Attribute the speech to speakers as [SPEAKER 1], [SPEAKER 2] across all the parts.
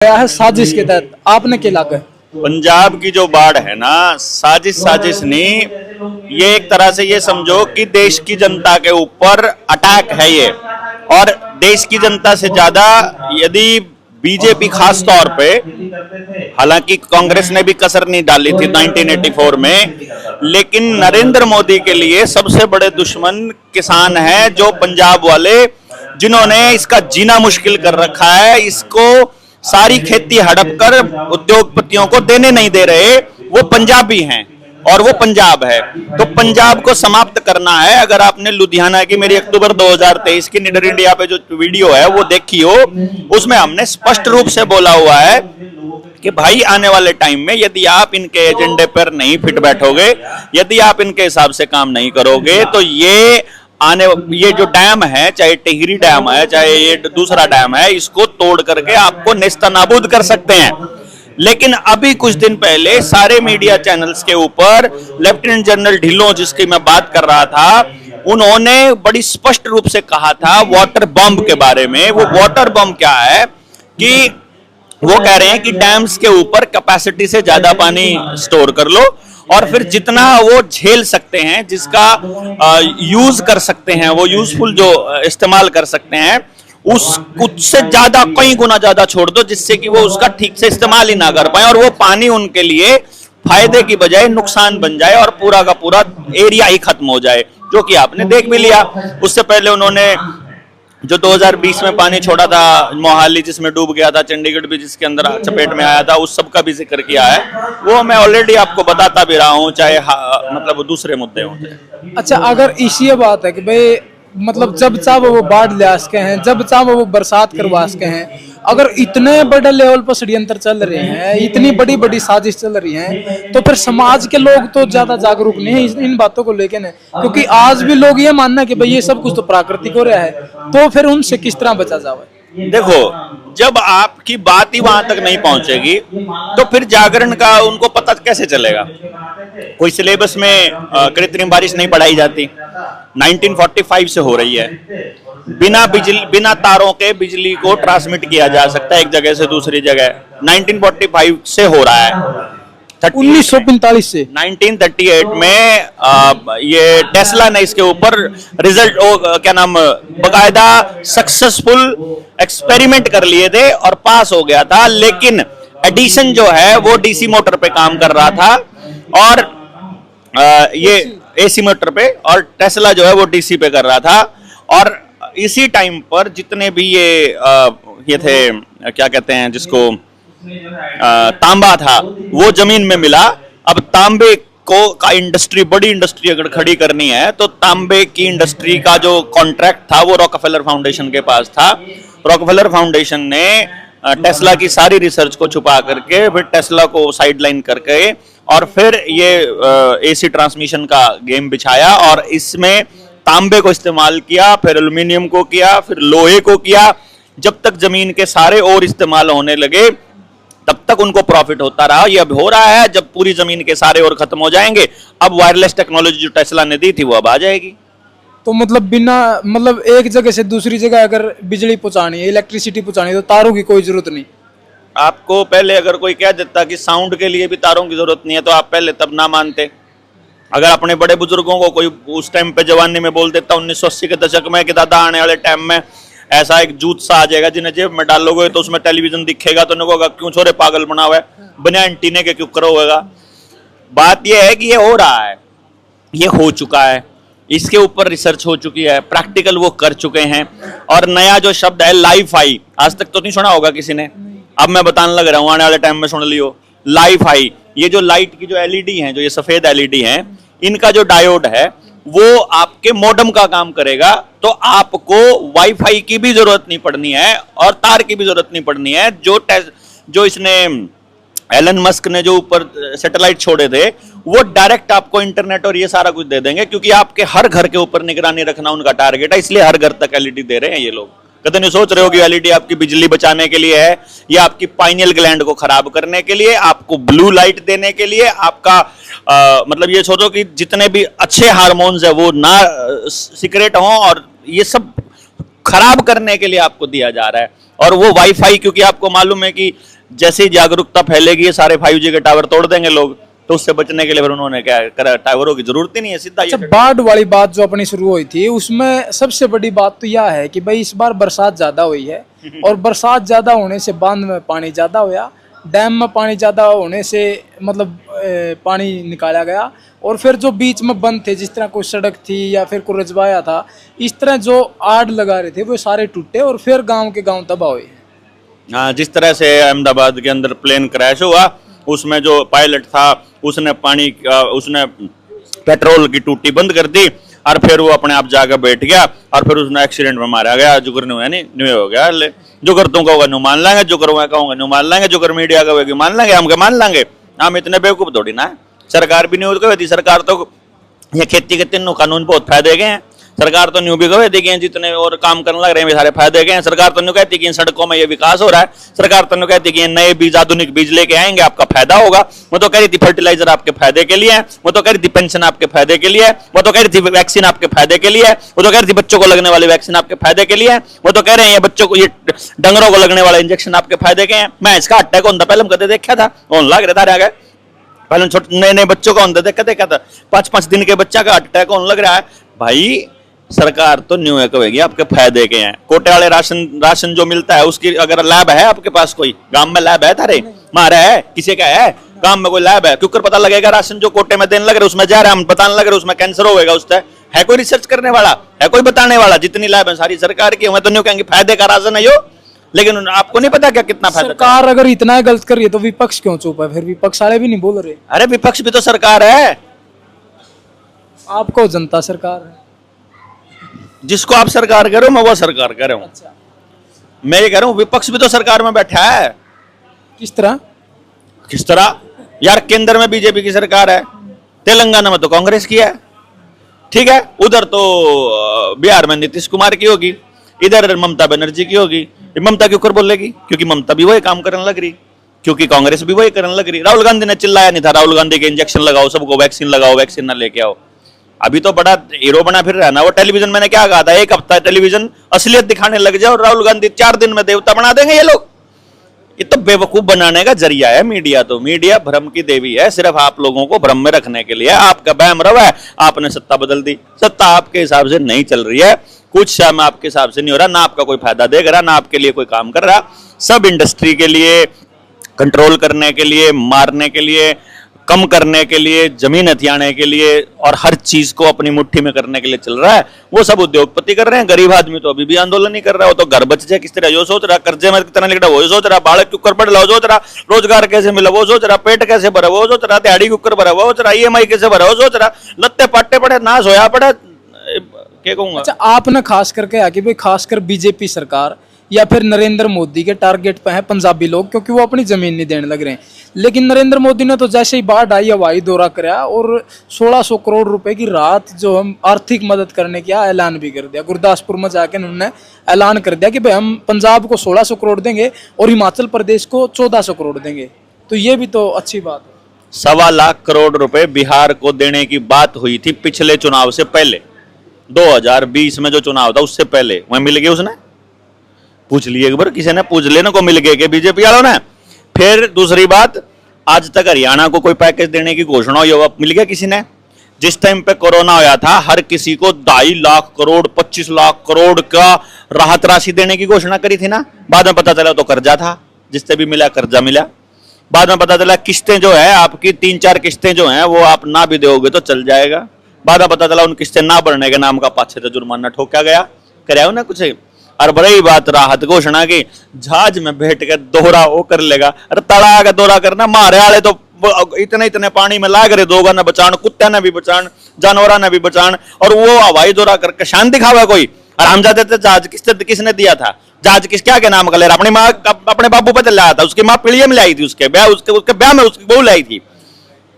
[SPEAKER 1] गया है साजिश के तहत, आपने क्या लगा?
[SPEAKER 2] पंजाब की जो बाढ़ है ना, साजिश नहीं, ये एक तरह से ये समझो कि देश की जनता के ऊपर अटैक है ये। और देश की जनता से ज्यादा यदि बीजेपी खास तौर पे, हालांकि कांग्रेस ने भी कसर नहीं डाली थी 1984 में, लेकिन नरेंद्र मोदी के लिए सबसे बड़े दुश्मन किसान हैं, जो पंजाब वाले, जिन्होंने इसका जीना मुश्किल कर रखा है। इसको सारी खेती हड़प कर उद्योगपतियों को देने नहीं दे रहे, वो पंजाबी हैं और वो पंजाब है। तो पंजाब को समाप्त करना है। अगर आपने लुधियाना की मेरी अक्टूबर 2023 की निडर इंडिया पे जो वीडियो है वो देखी हो, उसमें हमने स्पष्ट रूप से बोला हुआ है कि भाई आने वाले टाइम में यदि आप इनके एजेंडे पर नहीं फिट बैठोगे, यदि आप इनके हिसाब से काम नहीं करोगे, तो ये जो डैम है, चाहे टिहरी डैम है, चाहे ये दूसरा डैम है, इसको तोड़ करके आपको नेस्तनाबूद कर सकते हैं। लेकिन अभी कुछ दिन पहले सारे मीडिया चैनल्स के ऊपर लेफ्टिनेंट जनरल ढिल्लों, जिसकी मैं बात कर रहा था, उन्होंने बड़ी स्पष्ट रूप से कहा था वाटर बम के बारे में। वो वाटर बम क्या है कि वो कह रहे हैं कि डैम्स के ऊपर कैपेसिटी से ज्यादा पानी स्टोर कर लो और फिर जितना वो झेल सकते हैं, जिसका यूज कर सकते हैं, वो यूजफुल जो इस्तेमाल कर सकते हैं, उससे ज्यादा कई गुना ज्यादा छोड़ दो, जिससे कि वो उसका ठीक से इस्तेमाल ही ना कर पाए और वो पानी उनके लिए फायदे की बजाय नुकसान बन जाए और पूरा का पूरा एरिया ही खत्म हो जाए, जो कि आपने देख भी लिया। उससे पहले उन्होंने जो 2020 में पानी छोड़ा था मोहाली, जिसमें डूब गया था, चंडीगढ़ भी जिसके अंदर चपेट में आया था, उस सब का भी जिक्र किया है। वो मैं ऑलरेडी आपको बताता भी रहा हूँ, चाहे मतलब दूसरे मुद्दे हों।
[SPEAKER 1] अच्छा, अगर इसी बात है कि भाई मतलब जब चाहो वो बाढ़ ले सके हैं, जब चाहो वो बरसात करवा सके हैं, अगर इतने बड़े लेवल पर षड्यंत्र चल रहे हैं, इतनी बड़ी बड़ी साजिश चल रही है, तो फिर समाज के लोग तो ज्यादा जागरूक नहीं है इन बातों को लेकर, क्योंकि आज भी लोग ये मानना कि भाई ये सब कुछ तो प्राकृतिक हो रहा है, तो फिर उनसे किस तरह बचा जाए?
[SPEAKER 2] देखो, जब आपकी बात ही वहां तक नहीं पहुंचेगी तो फिर जागरण का उनको पता कैसे चलेगा? कोई सिलेबस में कृत्रिम बारिश नहीं पढ़ाई जाती, 1945 से हो रही है। बिना तारों के बिजली को ट्रांसमिट किया जा सकता है एक जगह से दूसरी जगह, 1945 से हो रहा है।
[SPEAKER 1] 1945 से
[SPEAKER 2] 1938 में ये टेस्ला ने इसके ऊपर रिजल्ट क्या नाम बकायदा सक्सेसफुल एक्सपेरिमेंट कर लिए थे और पास हो गया था। लेकिन एडिसन जो है वो डीसी मोटर पे काम कर रहा था और ये एसी मोटर पे, और टेस्ला जो है वो डीसी पे कर रहा था। और इसी टाइम पर जितने भी ये थे, क्या कहते हैं जिसको, तांबा था, वो जमीन में मिला। अब तांबे का इंडस्ट्री, बड़ी इंडस्ट्री अगर खड़ी करनी है, तो तांबे की इंडस्ट्री का जो कॉन्ट्रैक्ट था वो रॉकफेलर फाउंडेशन के पास था। रॉकफेलर फाउंडेशन ने टेस्ला की सारी रिसर्च को छुपा करके, फिर टेस्ला को साइडलाइन करके, और फिर ये एसी ट्रांसमिशन का गेम बिछाया और इसमें तांबे को इस्तेमाल किया, फिर एल्यूमिनियम को किया, फिर लोहे को किया। जब तक जमीन के सारे और इस्तेमाल होने लगे तब तक उनको प्रॉफिट होता रहा। ये अब हो रहा है, जब पूरी जमीन के सारे और खत्म हो जाएंगे, अब वायरलेस टेक्नोलॉजी जो टेस्ला ने दी थी वो अब आ जाएगी।
[SPEAKER 1] तो मतलब एक जगह से दूसरी जगह अगर बिजली पहुंचानी है, इलेक्ट्रिसिटी पहुंचानी है, तो तारों की कोई जरूरत नहीं।
[SPEAKER 2] आपको पहले अगर कोई कह देता कि साउंड के लिए भी तारों की जरूरत नहीं है, तो आप पहले तब ना मानते। अगर अपने बड़े बुजुर्गों को कोई उस टाइम पे जवानी में बोल देता 1980 के दशक में कि दादा आने वाले टाइम में ऐसा एक जूत सा आ जाएगा, जिन्हें जेब में डालोगे तो उसमें टेलीविजन दिखेगा, तो उन्होंने कहा क्यों छोरे पागल बना हुआ है, बिना एंटीने के क्यों करो होगा। बात यह है कि ये हो रहा है, ये हो चुका है, इसके ऊपर रिसर्च हो चुकी है, प्रैक्टिकल वो कर चुके हैं। और नया जो शब्द है लाइफाई, आज तक तो नहीं सुना होगा किसी ने, अब मैं बताने लग रहा हूं, आने वाले टाइम में सुन लियो। लाइफाई, ये जो लाइट की जो एलईडी है, जो ये सफेद एलईडी है, इनका जो डायोड है वो आपके मॉडेम का काम करेगा। तो आपको वाईफाई की भी जरूरत नहीं पड़नी है और तार की भी जरूरत नहीं पड़नी है। जो इसने एलन मस्क ने जो ऊपर सैटेलाइट छोड़े थे, वो डायरेक्ट आपको इंटरनेट और ये सारा कुछ दे देंगे, क्योंकि आपके हर घर के ऊपर निगरानी रखना उनका टारगेट है। इसलिए हर घर तक एलईडी दे रहे हैं ये लोग। कभी नहीं सोच रहे हो कि एलईडी आपकी बिजली बचाने के लिए है या आपकी पाइनियल ग्लैंड को खराब करने के लिए, आपको ब्लू लाइट देने के लिए, आपका मतलब ये सोचो कि जितने भी अच्छे हार्मोन्स है वो ना सीक्रेट हों, और ये सब खराब करने के लिए आपको दिया जा रहा है। और वो वाईफाई, क्योंकि आपको मालूम है कि जैसे ही जागरूकता फैलेगी ये सारे 5G के टावर तोड़ देंगे लोग, तो उससे बचने के लिए फिर उन्होंने क्या करा, टावरों की जरूरत ही नहीं है, सीधा
[SPEAKER 1] अच्छा, बाढ़ वाली बात जो अपनी शुरू हुई थी उसमें सबसे बड़ी बात तो यह है कि भाई इस बार बरसात ज्यादा हुई है, और बरसात ज्यादा होने से बांध में पानी ज्यादा होया, डैम में पानी ज्यादा होने से मतलब पानी निकाला गया, और फिर जो बीच में बंद थे, जिस तरह कोई सड़क थी या फिर कोई रजवाया था, इस तरह जो आड़ लगा रहे थे वो सारे टूटे और फिर गांव के गांव तबाह हुए।
[SPEAKER 2] हाँ, जिस तरह से अहमदाबाद के अंदर प्लेन क्रैश हुआ, उसमें जो पायलट था उसने उसने पेट्रोल की टूटी बंद कर दी और फिर वो अपने आप जाकर बैठ गया और फिर उसने एक्सीडेंट में मारा गया। जुगर नहीं हुआ, नहीं न्यू हो गया। ले जो कर तुम कहोगे न्यू मान लेंगे, जो करूँगा कहूँगा न्यू मान लेंगे, जो कर मीडिया कहोगे मान लेंगे, हम क्या मान लेंगे? हम इतने बेवकूफ थोड़ी ना है। सरकार भी नहीं होती, सरकार तो ये खेती के तीनों कानून बहुत फायदे गए हैं। सरकार तो न्यू भी कहे देखिए जितने और काम करने लग रहे हैं सारे फायदे गए हैं। सरकार तो न्यू कहती कि इन सड़कों में ये विकास हो रहा है। सरकार तो न्यू कहती कि नए बीज, आधुनिक बीज लेके आएंगे, आपका फायदा होगा। वो तो कह रही थी फर्टिलाइजर आपके फायदे के लिए है, वो तो कह रही थी पेंशन आपके फायदे के लिए है, वो तो कह रही थी वैक्सीन आपके फायदे के लिए है, वो तो कह रही थी बच्चों को लगने वाली वैक्सीन आपके फायदे के लिए है, वो तो कह रहे हैं ये बच्चों को, ये डंगरों को लगने वाला इंजेक्शन आपके फायदे के हैं। मैं इसका अटैक होता पहले हम कदे देखा था, लग रहा था आगे पहले छोटे नए नए बच्चों का होता देखा था, 5-5 दिन के बच्चा का अटैक होने लग रहा है। भाई सरकार तो न्यू है कहेगी आपके फायदे के हैं। कोटे वाले राशन जो मिलता है उसकी अगर लैब है आपके पास, कोई गांव में लैब है थारे मारा है किसी का है गांव में कोई लैब है, क्योंकि पता लगेगा राशन जो कोटे में देने लग रहे उसमें जा रहा है, हम बताने लग रहे उसमें कैंसर होगा, उससे है कोई रिसर्च करने वाला, है कोई बताने वाला? जितनी लैब है सारी सरकार की। मैं तो न्यू कहेंगे फायदे का राशन है यो, लेकिन आपको नहीं पता क्या कितना फायदा।
[SPEAKER 1] सरकार अगर इतना गलत कर रही है तो विपक्ष क्यों चुप है? फिर विपक्ष वाले भी नहीं बोल रहे।
[SPEAKER 2] अरे विपक्ष भी तो सरकार है,
[SPEAKER 1] आपको जनता सरकार है,
[SPEAKER 2] जिसको आप सरकार करो मैं वो सरकार कर रहा हूं।
[SPEAKER 1] अच्छा,
[SPEAKER 2] मैं ये कह रहा हूं विपक्ष भी तो सरकार में बैठा है।
[SPEAKER 1] किस तरह?
[SPEAKER 2] किस तरह यार? केंद्र में बीजेपी की सरकार है, तेलंगाना में तो कांग्रेस की है, ठीक है, उधर तो बिहार में नीतीश कुमार की होगी, इधर ममता बनर्जी की होगी। ममता क्यों कर बोलेगी? क्योंकि ममता भी वही काम करने लग रही, क्योंकि कांग्रेस भी वही करने लग रही। राहुल गांधी ने चिल्लाया नहीं था राहुल गांधी के इंजेक्शन लगाओ, सबको वैक्सीन लगाओ, वैक्सीन ना लेके आओ। अभी तो बड़ा हीरो बना फिर रहा है ना वो। टेलीविजन मैंने क्या कहा था, एक हफ्ता टेलीविजन असलियत दिखाने लग जाए और राहुल गांधी 4 दिन में देवता बना देंगे ये लोग। ये तो बेवकूफ बनाने का जरिया है मीडिया। तो मीडिया भ्रम की देवी है, सिर्फ आप लोगों को भ्रम में रखने के लिए। आपका बहम रवा है, आपने सत्ता बदल दी, सत्ता आपके हिसाब से नहीं चल रही है, कुछ शाम आपके हिसाब से नहीं हो रहा, ना आपका कोई फायदा देख रहा, ना आपके लिए कोई काम कर रहा। सब इंडस्ट्री के लिए, कंट्रोल करने के लिए, मारने के लिए, कम करने के लिए, जमीन हथियाने के लिए और हर चीज को अपनी मुट्ठी में करने के लिए चल रहा है। वो सब उद्योगपति कर रहे हैं, गरीब आदमी तो अभी भी आंदोलन नहीं कर रहा है। वो तो घर बच जाए किस तरह जो सोच रहा, कर्जे में कितना लिख रहा वो सोच रहा, बालक क्यों कर पड़ रहा वो सोच रहा, रोजगार कैसे मिला वो सोच रहा, पेट कैसे भरा वो सोच रहा, दिहाड़ी क्यों भरा वो सोच रहा, EMI कैसे भरा वो सोच रहा, लत्ते पट्टे पड़े नाश होया पड़े। क्या कहूंगा?
[SPEAKER 1] अच्छा, आपने खास करके कहा कि भाई खासकर बीजेपी सरकार या फिर नरेंद्र मोदी के टारगेट पे हैं पंजाबी लोग, क्योंकि वो अपनी जमीन नहीं देने लग रहे हैं। लेकिन नरेंद्र मोदी ने तो जैसे ही बाढ़ आई हवाई दौरा कराया और 1600 करोड़ रुपए की राहत जो हम आर्थिक मदद करने का ऐलान भी कर दिया। गुरदासपुर में जाके उन्होंने ऐलान कर दिया कि भाई हम पंजाब को 1600 करोड़ देंगे और हिमाचल प्रदेश को 1400 करोड़ देंगे। तो ये भी तो अच्छी बात है।
[SPEAKER 2] 1.25 लाख करोड़ रुपए बिहार को देने की बात हुई थी पिछले चुनाव से पहले, 2020 में जो चुनाव था उससे पहले। वह मिल गए, उसने पूछ लिए एक बार, किसी ने पूछ लेने को मिल गए कि बीजेपी वालों ने। फिर दूसरी बात, आज तक हरियाणा को कोई पैकेज देने की घोषणा हुई मिल गया किसी ने? जिस टाइम पे कोरोना आया था हर किसी को 2.5 लाख करोड़ 25 लाख करोड़ का राहत राशि देने की घोषणा करी थी ना। बाद में पता चला तो कर्जा था, जिससे भी मिला कर्जा मिला। बाद में पता चला किस्तें जो है आपकी 3-4 किस्तें जो हैं वो आप ना भी दोगे तो चल जाएगा। बाद में पता चला उन किस्तें ना भरने के नाम का 5-6 जुर्माना ठोका गया। कराया ना कुछ। और बड़ी बात राहत घोषणा की, जहाज में बैठ के दोहरा वो कर लेगा। अरे तड़ा का दौरा करना, मारे वाले तो इतने इतने पानी में लाग रहे, दोगा ने बचान, कुत्ते ने भी बचान, जानवरा ने भी बचान, और वो हवाई दौरा करके शान दिखावा कोई। और हम जाते थे जहाज किसने दिया था? जहाज क्या के नाम का ले रहा? अपनी माँ अपने बाबू पे लाया था, उसकी माँ पीढ़िया में लाई थी, उसके ब्याह में उसकी बहू लाई थी।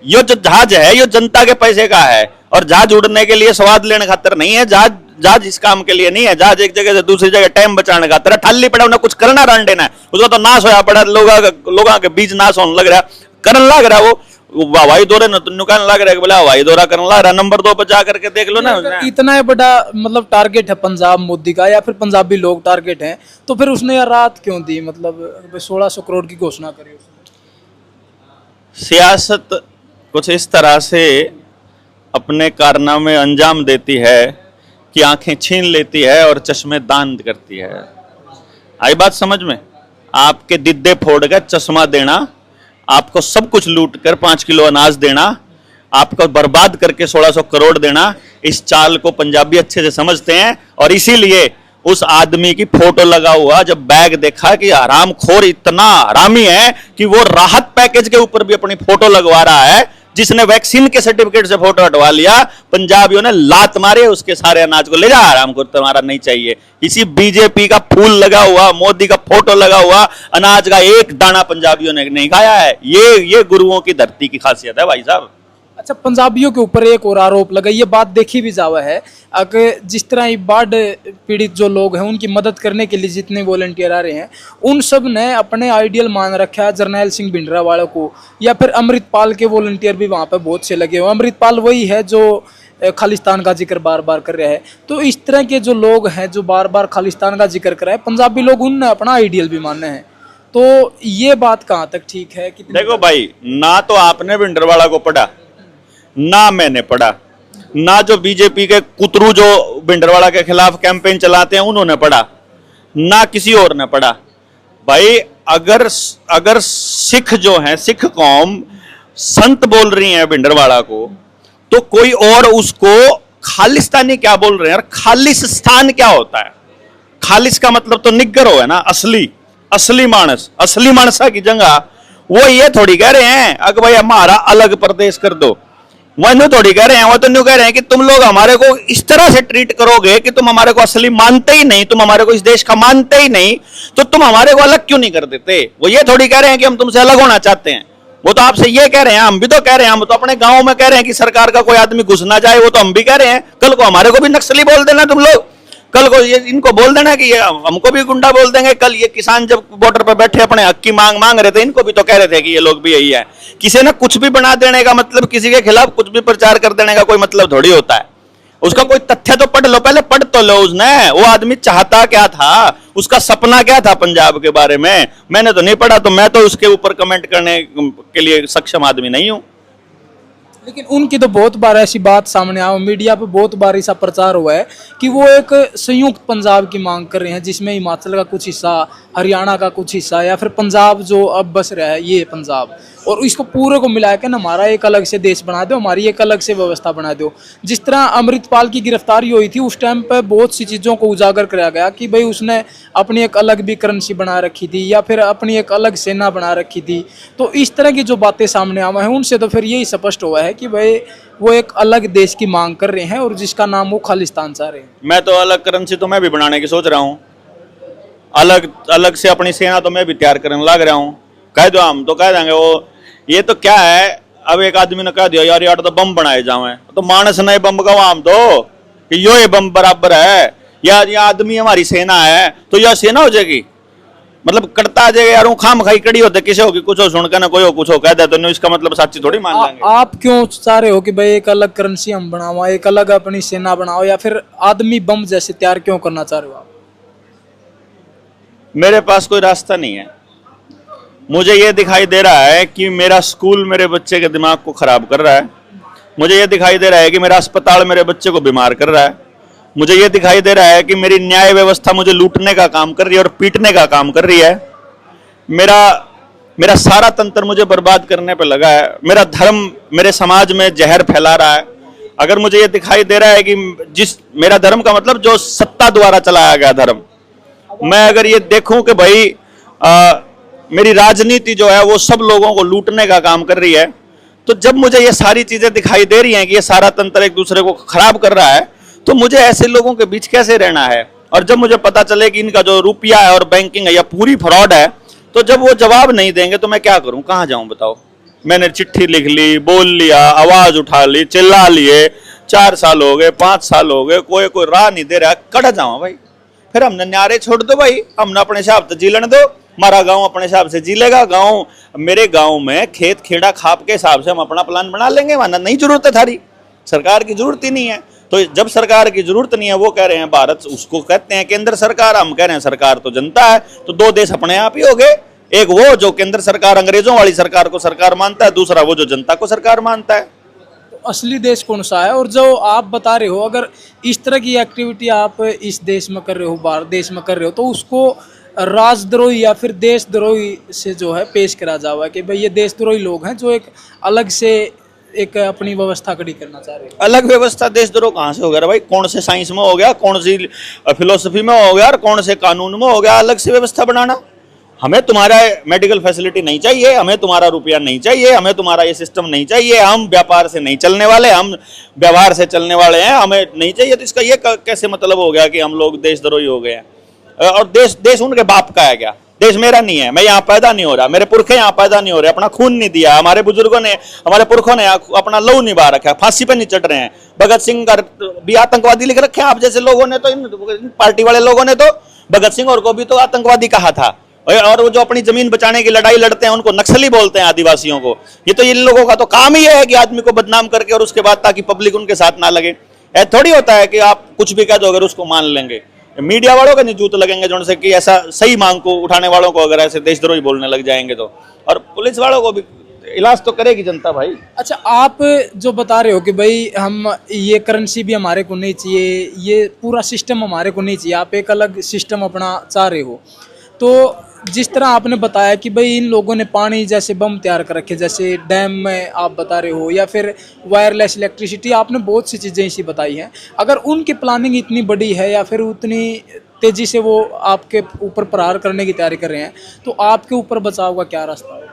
[SPEAKER 2] ये जो जहाज है ये जनता के पैसे का है, और जहाज उड़ने के लिए स्वाद लेने खातिर नहीं है। जहाज इस काम के लिए नहीं है। जहाज एक जगह से दूसरी जगह टाइम बचाने का तरह ठाली पड़ा, उन्हें कुछ करना रान देना है। उसका तो नाश होया पड़ा, लोगों के बीज नाश होने लग रहा, करने लग रहा। हवाई दौरे न तुम कहने लग रहा है कि बोला हवाई दौरा करने लग रहा, नंबर 2 पर जा करके देख लो ना।
[SPEAKER 1] इतना बड़ा मतलब टारगेट है पंजाब मोदी का, या फिर पंजाबी लोग टारगेट हैं, तो फिर उसने यार रात क्यों दी, मतलब 1600 करोड़ की घोषणा करी उसने।
[SPEAKER 2] सियासत कुछ इस तरह से अपने कारनामे अंजाम देती है कि आंखें छीन लेती है और चश्मे दान करती है। आई बात समझ में? आपके दिद्दे फोड़ कर चश्मा देना, आपको सब कुछ लूट कर 5 किलो अनाज देना, आपको बर्बाद करके 1600 करोड़ देना, इस चाल को पंजाबी अच्छे से समझते हैं। और इसीलिए उस आदमी की फोटो लगा हुआ जब बैग देखा कि हरामखोर इतना हरामी है कि वो राहत पैकेज के ऊपर भी अपनी फोटो लगवा रहा है, जिसने वैक्सीन के सर्टिफिकेट से फोटो हटवा लिया, पंजाबियों ने लात मारे, उसके सारे अनाज को ले जा, हरामखोर तुम्हारा नहीं चाहिए। इसी बीजेपी का फूल लगा हुआ, मोदी का फोटो लगा हुआ अनाज का एक दाना पंजाबियों ने नहीं खाया है। ये गुरुओं की धरती की खासियत है भाई साहब।
[SPEAKER 1] अच्छा, पंजाबियों के ऊपर एक और आरोप लगा, ये बात देखी भी जावा है, अगर जिस तरह ये बाढ़ पीड़ित जो लोग हैं उनकी मदद करने के लिए जितने वॉलंटियर आ रहे हैं, उन सब ने अपने आइडियल मान रखा है जरनैल सिंह भिंडरावाला को, या फिर अमृतपाल के वॉलंटियर भी वहाँ पे बहुत से लगे हुए। अमृतपाल वही है जो खालिस्तान का जिक्र बार बार कर रहा है। तो इस तरह के जो लोग हैं जो बार बार खालिस्तान का जिक्र कर रहे हैं, पंजाबी लोग उनने अपना आइडियल भी माने हैं। तो ये बात कहाँ तक ठीक है?
[SPEAKER 2] देखो भाई, ना तो आपने भिंडरवाला को पढ़ा, ना मैंने पढ़ा, ना जो बीजेपी के कुतरू जो भिंडरवाड़ा के खिलाफ कैंपेन चलाते हैं उन्होंने पढ़ा, ना किसी और ने पढ़ा। भाई अगर सिख जो हैं, सिख कौम संत बोल रही है भिंडरवाड़ा को, तो कोई और उसको खालिस्तानी क्या बोल रहे हैं? यार खालिस्तान क्या होता है? खालिस का मतलब तो निग्गर हो है ना, असली मानस, असली मानसा की जगह। वो ये थोड़ी कह रहे हैं अगर भाई हमारा अलग प्रदेश कर दो, वो थोड़ी कह रहे हैं, वो तो न्यू कह रहे हैं कि तुम लोग हमारे को इस तरह से ट्रीट करोगे कि तुम हमारे को असली मानते ही नहीं, तुम हमारे को इस देश का मानते ही नहीं, तो तुम हमारे को अलग क्यों नहीं कर देते? वो ये थोड़ी कह रहे हैं कि हम तुमसे अलग होना चाहते हैं। वो तो आपसे ये कह रहे हैं, हम भी तो कह रहे हैं, हम तो अपने गांव में कह रहे हैं कि सरकार का कोई आदमी घुस ना जाए, वो तो हम भी कह रहे हैं। कल को हमारे को भी नक्सली बोल देना तुम लोग, कल को ये इनको बोल देना कि ये हमको भी गुंडा बोल देंगे। कल ये किसान जब बॉर्डर पर बैठे अपने हक की मांग रहे थे, इनको भी तो कह रहे थे कि ये लोग भी यही है। किसी ने कुछ भी बना देने का मतलब, किसी के खिलाफ कुछ भी प्रचार कर देने का कोई मतलब थोड़ी होता है। उसका कोई तथ्य तो पढ़ लो, पहले पढ़ तो लो उसने, वो आदमी चाहता क्या था, उसका सपना क्या था पंजाब के बारे में। मैंने तो नहीं पढ़ा, तो मैं तो उसके ऊपर कमेंट करने के लिए सक्षम आदमी नहीं हूं।
[SPEAKER 1] लेकिन उनकी तो बहुत बार ऐसी बात सामने आई, मीडिया पे बहुत बार ऐसा प्रचार हुआ है कि वो एक संयुक्त पंजाब की मांग कर रहे हैं, जिसमें हिमाचल का कुछ हिस्सा, हरियाणा का कुछ हिस्सा, या फिर पंजाब जो अब बस रहा है ये पंजाब, और इसको पूरे को मिला के हमारा एक अलग से देश बना दो, हमारी एक अलग से व्यवस्था बना दो। जिस तरह अमृतपाल की गिरफ्तारी हुई थी उस टाइम पे बहुत सी चीज़ों को उजागर कराया गया कि भाई उसने अपनी एक अलग भी करेंसी बना रखी थी, या फिर अपनी एक अलग सेना बना रखी थी। तो इस तरह की जो बातें सामने आई हैं उनसे तो फिर यही स्पष्ट हुआ है कि भाई वो एक अलग देश की मांग कर रहे हैं और जिसका नाम वो खालिस्तान चाह रहे हैं।
[SPEAKER 2] मैं तो अलग करेंसी तो मैं भी बनाने की सोच रहा हूँ, अलग से अपनी सेना तो मैं भी तैयार करने लग रहा हूँ। कह दो हम तो कह देंगे, वो ये तो क्या है, अब एक आदमी ने कह दिया यार यार तो बम बनाए जाए, तो मानस नहीं बम का हम तो कि यो ये बम बराबर है, या ये आदमी हमारी सेना है तो यह सेना हो जाएगी, मतलब करता आ जाएगा यार। खाम खाई कड़ी होते किसे होगी, कुछ हो सुनकर ना कोई हो कुछ हो कह दे, तो इसका मतलब सच्ची थोड़ी मान लेंगे।
[SPEAKER 1] आप क्यों चाह रहे हो कि भाई एक अलग करेंसी हम बनाओ, एक अलग अपनी सेना बनाओ, या फिर आदमी बम जैसे तैयार क्यों करना चाह रहे हो आप?
[SPEAKER 2] मेरे पास कोई रास्ता नहीं है। मुझे ये दिखाई दे रहा है कि मेरा स्कूल मेरे बच्चे के दिमाग को खराब कर रहा है, मुझे ये दिखाई दे रहा है कि मेरा अस्पताल मेरे बच्चे को बीमार कर रहा है, मुझे ये दिखाई दे रहा है कि मेरी न्याय व्यवस्था मुझे लूटने का काम कर रही है और पीटने का काम कर रही है। मेरा सारा तंत्र मुझे बर्बाद करने पे लगा है। मेरा धर्म मेरे समाज में जहर फैला रहा है। अगर मुझे ये दिखाई दे रहा है कि मेरा धर्म का मतलब जो सत्ता द्वारा चलाया गया धर्म, मैं अगर ये देखूं कि भाई मेरी राजनीति जो है वो सब लोगों को लूटने का काम कर रही है, तो जब मुझे ये सारी चीजें दिखाई दे रही हैं कि ये सारा तंत्र एक दूसरे को खराब कर रहा है, तो मुझे ऐसे लोगों के बीच कैसे रहना है। और जब मुझे पता चले कि इनका जो रुपया है और बैंकिंग है या पूरी फ्रॉड है, तो जब वो जवाब नहीं देंगे तो मैं क्या करूं, कहां जाऊं बताओ। मैंने चिट्ठी लिख ली, बोल लिया, आवाज उठा ली, चिल्ला लिए, 4 साल हो गए, 5 साल हो गए, कोई राह नहीं दे रहा, कट जाऊं भाई। फिर हमने न्यारे छोड़ दो भाई, हमने अपने हिसाब से जी लेने दो। हमारा गांव अपने हिसाब से जी लेगा। गांव, मेरे गांव में खेत खेड़ा खाप के हिसाब से हम अपना प्लान बना लेंगे, वरना नहीं जरूरत है थारी, सरकार की जरूरत ही नहीं है। तो जब सरकार की जरूरत नहीं है, वो कह रहे हैं भारत, उसको कहते हैं केंद्र सरकार, हम कह रहे हैं सरकार तो जनता है, तो दो देश अपने आप ही हो गए। एक वो जो केंद्र सरकार अंग्रेजों वाली सरकार को सरकार मानता है, दूसरा वो जो जनता को सरकार मानता है।
[SPEAKER 1] असली देश कौन सा है? और जो आप बता रहे हो, अगर इस तरह की एक्टिविटी आप इस देश में कर रहे हो, भारत देश में कर रहे हो, तो उसको राजद्रोही या फिर देशद्रोही से जो है पेश करा जावा कि भाई ये देशद्रोही लोग हैं जो एक अलग से एक अपनी व्यवस्था खड़ी करना चाह रहे हैं।
[SPEAKER 2] अलग व्यवस्था देशद्रोह कहाँ से हो गया भाई? कौन से साइंस में हो गया, कौन सी फिलोसफी में हो गया, और कौन से कानून में हो गया अलग से व्यवस्था बनाना? हमें तुम्हारा मेडिकल फैसिलिटी नहीं चाहिए, हमें तुम्हारा रुपया नहीं चाहिए, हमें तुम्हारा ये सिस्टम नहीं चाहिए, हम व्यापार से नहीं चलने वाले, हम व्यवहार से चलने वाले हैं, हमें नहीं चाहिए। तो इसका ये कैसे मतलब हो गया कि हम लोग देशद्रोही हो गए हैं? और देश उनके बाप का है क्या? देश मेरा नहीं है, मैं यहाँ पैदा नहीं हो रहा, मेरे पुरखे यहाँ पैदा नहीं हो रहे, अपना खून नहीं दिया, हमारे बुजुर्गों ने, हमारे पुरखों ने अपना लहू निभा रखा है, फांसी पे नहीं चढ़ रहे हैं। भगत सिंह का भी आतंकवादी लिख रखे हैं आप जैसे लोगों ने, तो इन पार्टी वाले लोगों ने तो भगत सिंह और को भी तो आतंकवादी कहा था। और वो जो अपनी जमीन बचाने की लड़ाई लड़ते हैं उनको नक्सली बोलते हैं, आदिवासियों को। ये तो इन लोगों का तो काम ही है कि आदमी को बदनाम करके और उसके बाद ताकि पब्लिक उनके साथ ना लगे। ऐसा थोड़ी होता है कि आप कुछ भी कह दो अगर उसको मान लेंगे। मीडिया वालों का नहीं जूत लगेंगे जो से कि ऐसा सही मांग को उठाने वालों को अगर ऐसे देशद्रोही बोलने लग जाएंगे तो, और पुलिस वालों को भी इलाज तो करेगी जनता भाई।
[SPEAKER 1] अच्छा, आप जो बता रहे हो कि भाई हम ये करेंसी भी हमारे को नहीं चाहिए, ये पूरा सिस्टम हमारे को नहीं चाहिए, आप एक अलग सिस्टम अपना चाह रहे हो, तो जिस तरह आपने बताया कि भाई इन लोगों ने पानी जैसे बम तैयार कर रखे, जैसे डैम में आप बता रहे हो, या फिर वायरलेस इलेक्ट्रिसिटी, आपने बहुत सी चीज़ें ऐसी बताई हैं। अगर उनकी प्लानिंग इतनी बड़ी है या फिर उतनी तेज़ी से वो आपके ऊपर प्रहार करने की तैयारी कर रहे हैं, तो आपके ऊपर बचाव का क्या रास्ता है?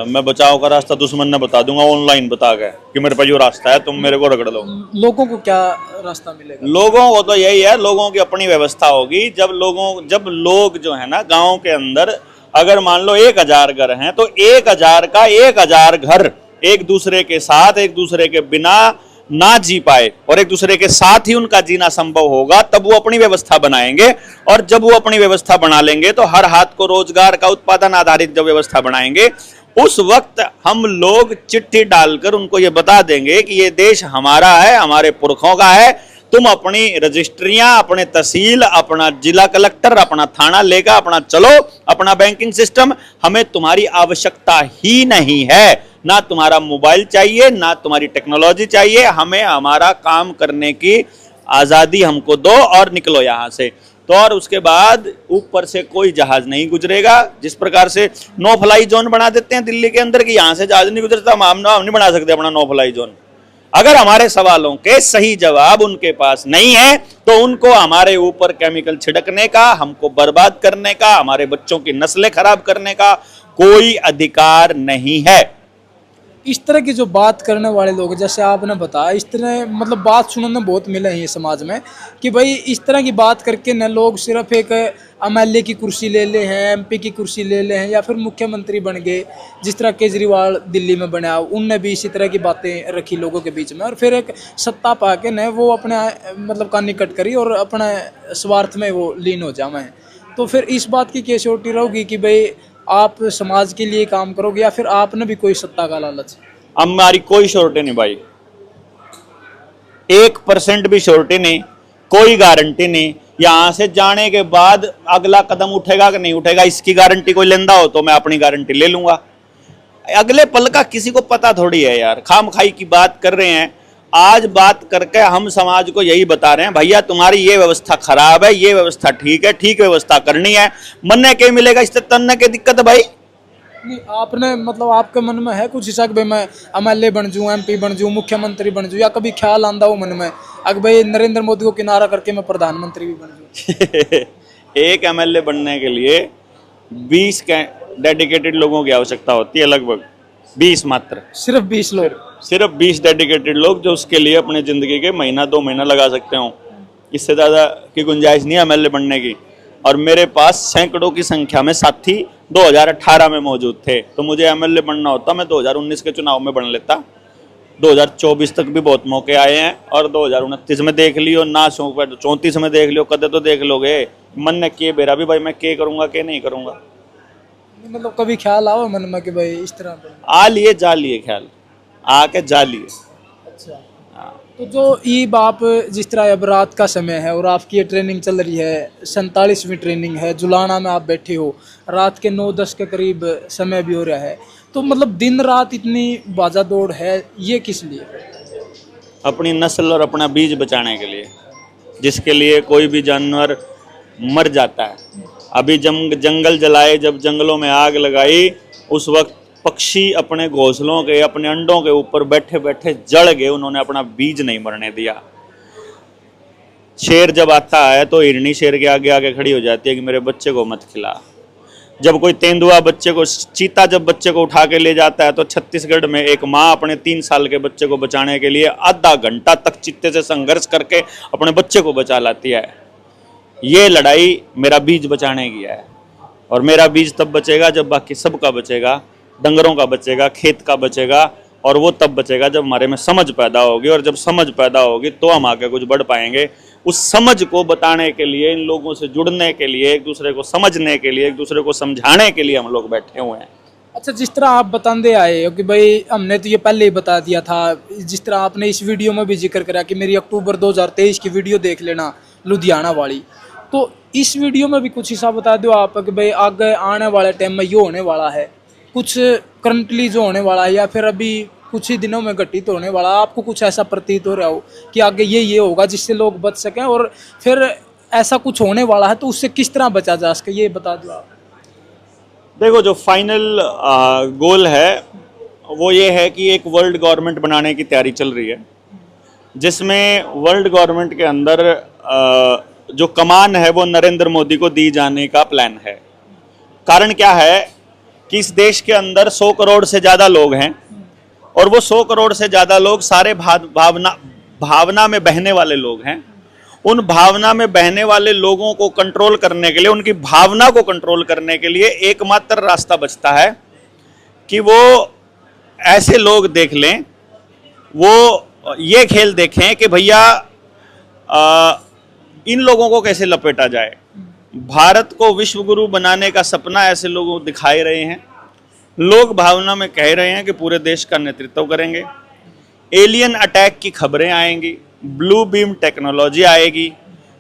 [SPEAKER 2] मैं बचाव का रास्ता दुश्मन ने बता दूंगा ऑनलाइन बता के कि मेरे पास ये रास्ता है, तुम मेरे को रगड़ लो।
[SPEAKER 1] लोगों को क्या रास्ता मिलेगा?
[SPEAKER 2] लोगों को तो यही है, लोगों की अपनी व्यवस्था होगी। जब लोग जो है ना गांव के अंदर, अगर मान लो 1000 घर हैं तो 1000 का 1000 घर एक दूसरे के साथ, एक दूसरे के बिना ना जी पाए और एक दूसरे के साथ ही उनका जीना संभव होगा, तब वो अपनी व्यवस्था बनाएंगे। और जब वो अपनी व्यवस्था बना लेंगे तो हर हाथ को रोजगार का उत्पादन आधारित जब व्यवस्था बनाएंगे, उस वक्त हम लोग चिट्ठी डालकर उनको ये बता देंगे कि ये देश हमारा है, हमारे पुरखों का है। तुम अपनी रजिस्ट्रियां, अपने तहसील, अपना जिला कलेक्टर, अपना थाना लेकर अपना चलो, अपना बैंकिंग सिस्टम, हमें तुम्हारी आवश्यकता ही नहीं है। ना तुम्हारा मोबाइल चाहिए, ना तुम्हारी टेक्नोलॉजी चाहिए, हमें हमारा काम करने की आजादी हमको दो और निकलो यहां से। तो और उसके बाद ऊपर से कोई जहाज नहीं गुजरेगा। जिस प्रकार से नो फ्लाई जोन बना देते हैं दिल्ली के अंदर कि यहां से जहाज नहीं गुजरता, हम नहीं बना सकते अपना नो फ्लाई जोन। अगर हमारे सवालों के सही जवाब उनके पास नहीं है तो उनको हमारे ऊपर केमिकल छिड़कने का, हमको बर्बाद करने का, हमारे बच्चों की नस्लें खराब करने का कोई अधिकार नहीं है।
[SPEAKER 1] इस तरह की जो बात करने वाले लोग, जैसे आपने बताया, इस तरह मतलब बात सुनने बहुत मिले हैं ये समाज में कि भाई इस तरह की बात करके न लोग सिर्फ एक एमएलए की कुर्सी ले ले हैं, एमपी की कुर्सी ले ले हैं, या फिर मुख्यमंत्री बन गए, जिस तरह केजरीवाल दिल्ली में बना, उनने भी इसी तरह की बातें रखी लोगों के बीच में, और फिर एक सत्ता पाके न वो अपने मतलब कानी कट करी और अपने स्वार्थ में वो लीन हो जावे हैं। तो फिर इस बात की क्या श्योरिटी रहोगी कि भाई आप समाज के लिए काम करोगे या फिर आपने भी कोई सत्ता का लालच?
[SPEAKER 2] हमारी कोई श्योरिटी नहीं भाई, 1% भी श्योरिटी नहीं, कोई गारंटी नहीं। यहां से जाने के बाद अगला कदम उठेगा कि नहीं उठेगा इसकी गारंटी कोई लेंदा हो तो मैं अपनी गारंटी ले लूंगा। अगले पल का किसी को पता थोड़ी है यार। खाम खाई की बात कर रहे हैं, आज बात करके हम समाज को यही बता रहे हैं भैया तुम्हारी ये व्यवस्था खराब है, ये व्यवस्था ठीक है, ठीक व्यवस्था करनी है। मन के मिलेगा इससे तन्ने की दिक्कत है भाई।
[SPEAKER 1] नहीं, आपने मतलब आपके मन में है कुछ हिसाब, भाई मैं एमएलए बन जाऊं, एमपी बन जाऊं, मुख्यमंत्री बन जाऊं, या कभी ख्याल आंदा हो मन में अगर भाई नरेंद्र मोदी को किनारा करके मैं प्रधानमंत्री भी बन जाऊं?
[SPEAKER 2] एक एमएलए बनने के लिए 20 डेडिकेटेड लोगों की आवश्यकता होती है, लगभग 20 मात्र,
[SPEAKER 1] सिर्फ 20 लोग,
[SPEAKER 2] सिर्फ 20 डेडिकेटेड लोग जो उसके लिए अपने जिंदगी के महीना 2 महीना लगा सकते हो। इससे ज़्यादा की गुंजाइश नहीं है एमएलए बनने की। और मेरे पास सैकड़ों की संख्या में साथी 2018 में मौजूद थे, तो मुझे एमएलए बनना होता मैं 2019 के चुनाव में बन लेता। 2024 तक भी बहुत मौके आए हैं और 2029 में देख लियो, ना शौक 34 में देख लियो, कदे तो देख लोगे। मन ने किए बेरा भी भाई मैं क्या करूँगा क्या नहीं करूँगा।
[SPEAKER 1] मतलब कभी ख्याल आवा मन में कि भाई इस तरह पे?
[SPEAKER 2] आ लिए जा लिए ख्याल, आके जा लिए।
[SPEAKER 1] अच्छा, तो जो ईब आप जिस तरह अब रात का समय है और आपकी ये ट्रेनिंग चल रही है, 47वीं ट्रेनिंग है, जुलाना में आप बैठे हो, रात के 9-10 के करीब समय भी हो रहा है, तो मतलब दिन रात इतनी भाजा दौड़ है, ये किस लिए?
[SPEAKER 2] अपनी नस्ल और अपना बीज बचाने के लिए, जिसके लिए कोई भी जानवर मर जाता है। अभी जंगल जलाए, जब जंगलों में आग लगाई, उस वक्त पक्षी अपने घोंसलों के, अपने अंडों के ऊपर बैठे बैठे जल गए, उन्होंने अपना बीज नहीं मरने दिया। शेर जब आता है तो हिरनी शेर के आगे आगे खड़ी हो जाती है कि मेरे बच्चे को मत खिला। जब कोई तेंदुआ बच्चे को, चीता जब बच्चे को उठा के ले जाता है, तो छत्तीसगढ़ में एक माँ अपने 3 साल के बच्चे को बचाने के लिए आधा घंटा तक चीते से संघर्ष करके अपने बच्चे को बचा लाती है। ये लड़ाई मेरा बीज बचाने की है, और मेरा बीज तब बचेगा जब बाकी सबका बचेगा, डंगरों का बचेगा, खेत का बचेगा, और वो तब बचेगा जब हमारे में समझ पैदा होगी। और जब समझ पैदा होगी तो हम आगे कुछ बढ़ पाएंगे। उस समझ को बताने के लिए, इन लोगों से जुड़ने के लिए, एक दूसरे को समझने के लिए, एक दूसरे को समझाने के लिए हम लोग बैठे हुए हैं।
[SPEAKER 1] अच्छा, जिस तरह आप बताते आए हो कि भाई हमने तो ये पहले ही बता दिया था, जिस तरह आपने इस वीडियो में भी जिक्र करा कि मेरी अक्टूबर 2023 की वीडियो देख लेना लुधियाना वाली, तो इस वीडियो में भी कुछ हिस्सा बता दो आप कि भाई आगे आने वाले टाइम में ये होने वाला है, कुछ करंटली जो होने वाला है, या फिर अभी कुछ ही दिनों में घटित होने वाला, आपको कुछ ऐसा प्रतीत हो रहा हो कि आगे ये होगा जिससे लोग बच सकें, और फिर ऐसा कुछ होने वाला है तो उससे किस तरह बचा जा सके, ये बता दो आप।
[SPEAKER 2] देखो, जो फाइनल गोल है वो ये है कि एक वर्ल्ड गवर्नमेंट बनाने की तैयारी चल रही है, जिसमें वर्ल्ड गवर्नमेंट के अंदर जो कमान है वो नरेंद्र मोदी को दी जाने का प्लान है। कारण क्या है कि इस देश के अंदर 100 करोड़ से ज़्यादा लोग हैं, और वो 100 करोड़ से ज़्यादा लोग सारे भावना में बहने वाले लोग हैं। उन भावना में बहने वाले लोगों को कंट्रोल करने के लिए, उनकी भावना को कंट्रोल करने के लिए एकमात्र रास्ता बचता है कि वो ऐसे लोग देख लें, वो ये खेल देखें कि भैया इन लोगों को कैसे लपेटा जाए। भारत को विश्व गुरु बनाने का सपना ऐसे लोग दिखाई रहे हैं। लोग भावना में कह रहे हैं कि पूरे देश का नेतृत्व करेंगे, एलियन अटैक की खबरें आएंगी, ब्लू बीम टेक्नोलॉजी आएगी,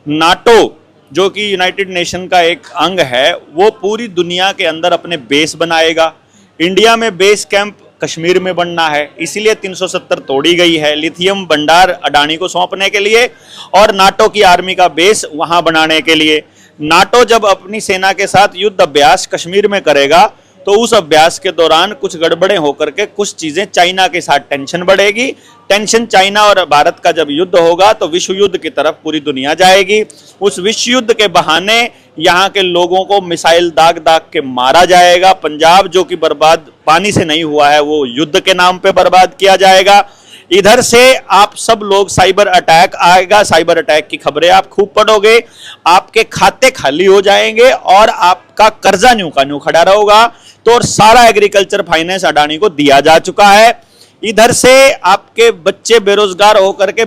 [SPEAKER 2] नाटो जो कि यूनाइटेड नेशन का एक अंग है, वो पूरी दुनिया के अंदर अपने बेस बनाएगा। इंडिया में बेस कैंप कश्मीर में बनना है, इसीलिए 370 तोड़ी गई है लिथियम भंडार अडानी को सौंपने के लिए, और नाटो की आर्मी का बेस वहां बनाने के लिए। नाटो जब अपनी सेना के साथ युद्ध अभ्यास कश्मीर में करेगा, तो उस अभ्यास के दौरान कुछ गड़बड़ें होकर के कुछ चीजें चाइना के साथ टेंशन बढ़ेगी। टेंशन चाइना और भारत का जब युद्ध होगा तो विश्व युद्ध की तरफ पूरी दुनिया जाएगी। उस विश्व युद्ध के बहाने यहाँ के लोगों को मिसाइल दाग दाग के मारा जाएगा। पंजाब जो कि बर्बाद पानी से नहीं हुआ है, वो युद्ध के नाम पे बर्बाद किया जाएगा। इधर से आप सब लोग, साइबर अटैक आएगा, साइबर अटैक की खबरें आप खूब पढ़ोगे, आपके खाते खाली हो जाएंगे और आपका कर्जा न्यू का न्यू खड़ा रहेगा। तो और सारा एग्रीकल्चर फाइनेंस अडानी को दिया जा चुका है। इधर से आपके बच्चे बेरोजगार होकर के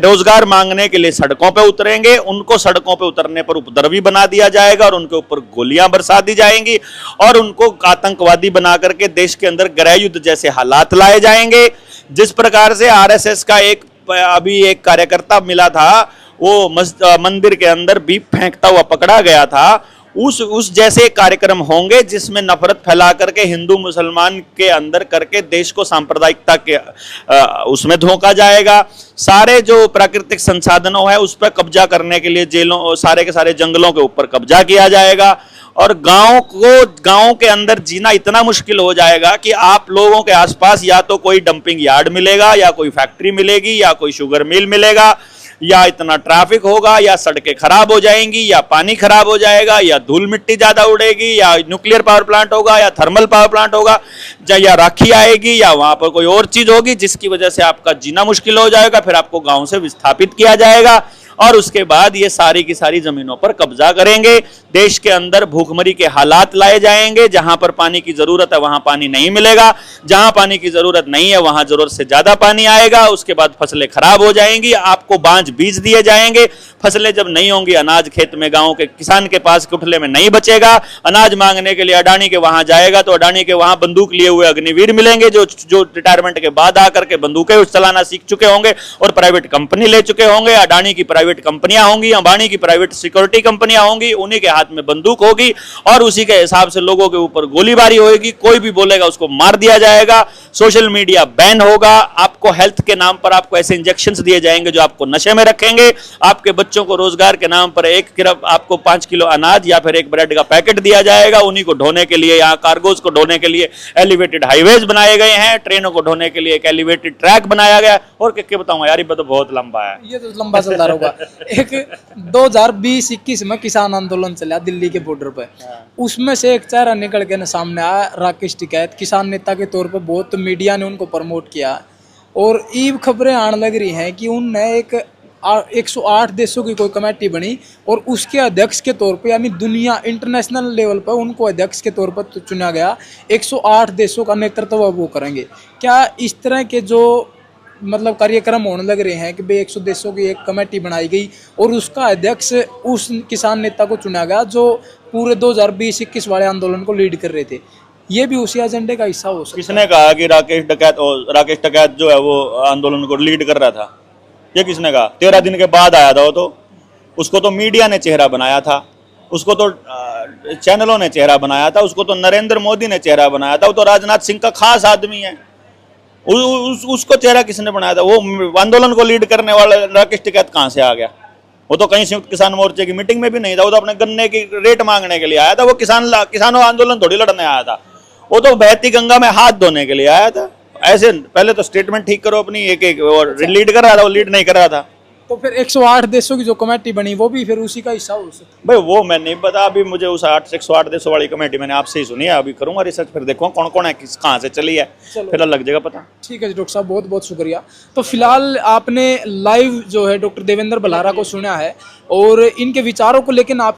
[SPEAKER 2] रोजगार मांगने के लिए सड़कों पे उतरेंगे, उनको सड़कों पे उतरने पर उपद्रवी बना दिया जाएगा और उनके ऊपर गोलियां बरसा दी जाएंगी और उनको आतंकवादी बना करके देश के अंदर गृह युद्ध जैसे हालात लाए जाएंगे। जिस प्रकार से आरएसएस का अभी एक कार्यकर्ता मिला था, वो मंदिर के अंदर बीप फेंकता हुआ पकड़ा गया था, उस जैसे कार्यक्रम होंगे जिसमें नफरत फैला करके हिंदू मुसलमान के अंदर करके देश को सांप्रदायिकता के उसमें धोखा जाएगा। सारे जो प्राकृतिक संसाधनों है उस पर कब्जा करने के लिए जेलों, सारे के सारे जंगलों के ऊपर कब्जा किया जाएगा और गांव के अंदर जीना इतना मुश्किल हो जाएगा कि आप लोगों के आसपास या तो कोई डंपिंग यार्ड मिलेगा, या कोई फैक्ट्री मिलेगी, या कोई शुगर मिल मिलेगा, या इतना ट्रैफिक होगा, या सड़कें खराब हो जाएंगी, या पानी खराब हो जाएगा, या धूल मिट्टी ज्यादा उड़ेगी, या न्यूक्लियर पावर प्लांट होगा, या थर्मल पावर प्लांट होगा, या राखी आएगी, या वहां पर कोई और चीज होगी जिसकी वजह से आपका जीना मुश्किल हो जाएगा। फिर आपको गांव से विस्थापित किया जाएगा और उसके बाद ये सारी की सारी जमीनों पर कब्जा करेंगे। देश के अंदर भूखमरी के हालात लाए जाएंगे, जहां पर पानी की जरूरत है वहां पानी नहीं मिलेगा, जहां पानी की जरूरत नहीं है वहां जरूरत से ज्यादा पानी आएगा, उसके बाद फसलें खराब हो जाएंगी, आपको बांझ बीज दिए जाएंगे, फसलें जब नहीं होंगी, अनाज खेत में गांव के किसान के पास कुठले में नहीं बचेगा, अनाज मांगने के लिए अडानी के वहां जाएगा तो अडानी के वहां बंदूक लिए हुए अग्निवीर मिलेंगे जो रिटायरमेंट के बाद आकर के बंदूकें चलाना सीख चुके होंगे और प्राइवेट कंपनी ले चुके होंगे। अडानी की प्राइवेट कंपनियां होंगी, अंबानी की प्राइवेट सिक्योरिटी कंपनियां होंगी, उन्हीं के हाथ में बंदूक होगी और उसी के हिसाब से लोगों के ऊपर गोलीबारी होगी। कोई भी बोलेगा उसको मार दिया जाएगा, सोशल मीडिया बैन होगा, आपको हेल्थ के नाम पर आपको ऐसे इंजेक्शंस दिए जाएंगे जो आपको नशे में रखेंगे, आपके बच्चों को रोजगार के नाम पर एक किलो आपको 5 किलो अनाज या फिर एक ब्रेड का पैकेट दिया जाएगा, उन्हीं को ढोने के लिए, यहाँ कार्गोज को ढोने के लिए एलिवेटेड हाईवेज बनाए गए हैं, ट्रेनों को ढोने के लिए एक एलिवेटेड ट्रैक बनाया गया। और क्या बताऊं यार, ये तो बहुत लंबा है,
[SPEAKER 1] ये तो लंबा चलता रहेगा। एक 2020-21 में किसान आंदोलन चला दिल्ली के बॉर्डर पे, उसमें से एक चेहरा निकल के सामने आया, राकेश टिकैत, किसान नेता के तौर पे बहुत मीडिया ने उनको प्रमोट किया और ईब खबरें आने लग रही हैं कि उनने एक 108 देशों की कोई कमेटी बनी और उसके अध्यक्ष के तौर पे, यानी दुनिया इंटरनेशनल लेवल पर उनको अध्यक्ष के तौर पर चुना गया। 108 देशों का नेतृत्व वो करेंगे। क्या इस तरह के जो मतलब कार्यक्रम होने लग रहे हैं कि भाई 100 देशों की एक कमेटी बनाई गई और उसका अध्यक्ष उस किसान नेता को चुना गया जो पूरे 2020-21 वाले आंदोलन को लीड कर रहे थे, ये भी उसी एजेंडे का हिस्सा हो सकता है?
[SPEAKER 2] किसने कहा कि राकेश टकैत जो है वो आंदोलन को लीड कर रहा था? ये किसने कहा? 13 दिन के बाद आया था वो तो, उसको तो मीडिया ने चेहरा बनाया था, उसको तो चैनलों ने चेहरा बनाया था, उसको तो नरेंद्र मोदी ने चेहरा बनाया था, वो तो राजनाथ सिंह का खास आदमी है। उसको चेहरा किसने बनाया था? वो आंदोलन को लीड करने वाला राकेश टिकैत कहाँ से आ गया? वो तो कहीं संयुक्त किसान मोर्चे की मीटिंग में भी नहीं था, वो तो अपने गन्ने की रेट मांगने के लिए आया था, वो किसानों आंदोलन थोड़ी लड़ने आया था, वो तो बहती गंगा में हाथ धोने के लिए आया था। ऐसे पहले तो स्टेटमेंट ठीक करो अपनी, एक एक और लीड कर रहा था, वो लीड नहीं कर रहा था।
[SPEAKER 1] तो फिर 108 देशों की जो कमेटी बनी वो भी फिर उसी का हिस्सा हो सकता है?
[SPEAKER 2] भाई वो मैं नहीं पता, अभी मुझे उस 108 देशों वाली कमेटी मैंने आपसे ही सुनी है, अभी करूंगा रिसर्च, फिर देखूंगा कौन कौन है, किस कहाँ से चली है, फिर लग जाएगा पता।
[SPEAKER 1] ठीक है जी डॉक्टर साहब, बहुत बहुत शुक्रिया। तो फिलहाल आपने लाइव जो है डॉक्टर देवेंद्र बल्हारा को सुना है और इनके विचारों को लेकर आप